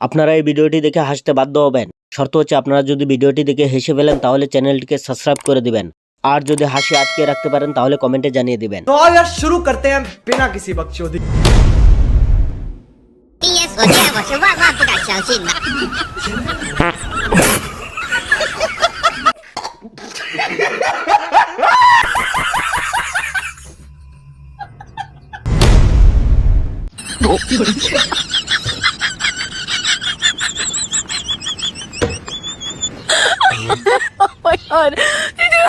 আপনারা এই ভিডিওটি দেখে হাসতে বাধ্য হবেন। শর্ত হচ্ছে আপনারা যদি ভিডিওটি দেখে হেসে ফেলেন তাহলে চ্যানেলটিকে সাবস্ক্রাইব করে দিবেন, আর যদি হাসি আটকে রাখতে পারেন তাহলে কমেন্টে জানিয়ে দিবেন। तो आओ यार शुरू करते हैं बिना किसी बकचोदी।我觉得我是万万不敢相信的。Oh my god. Did you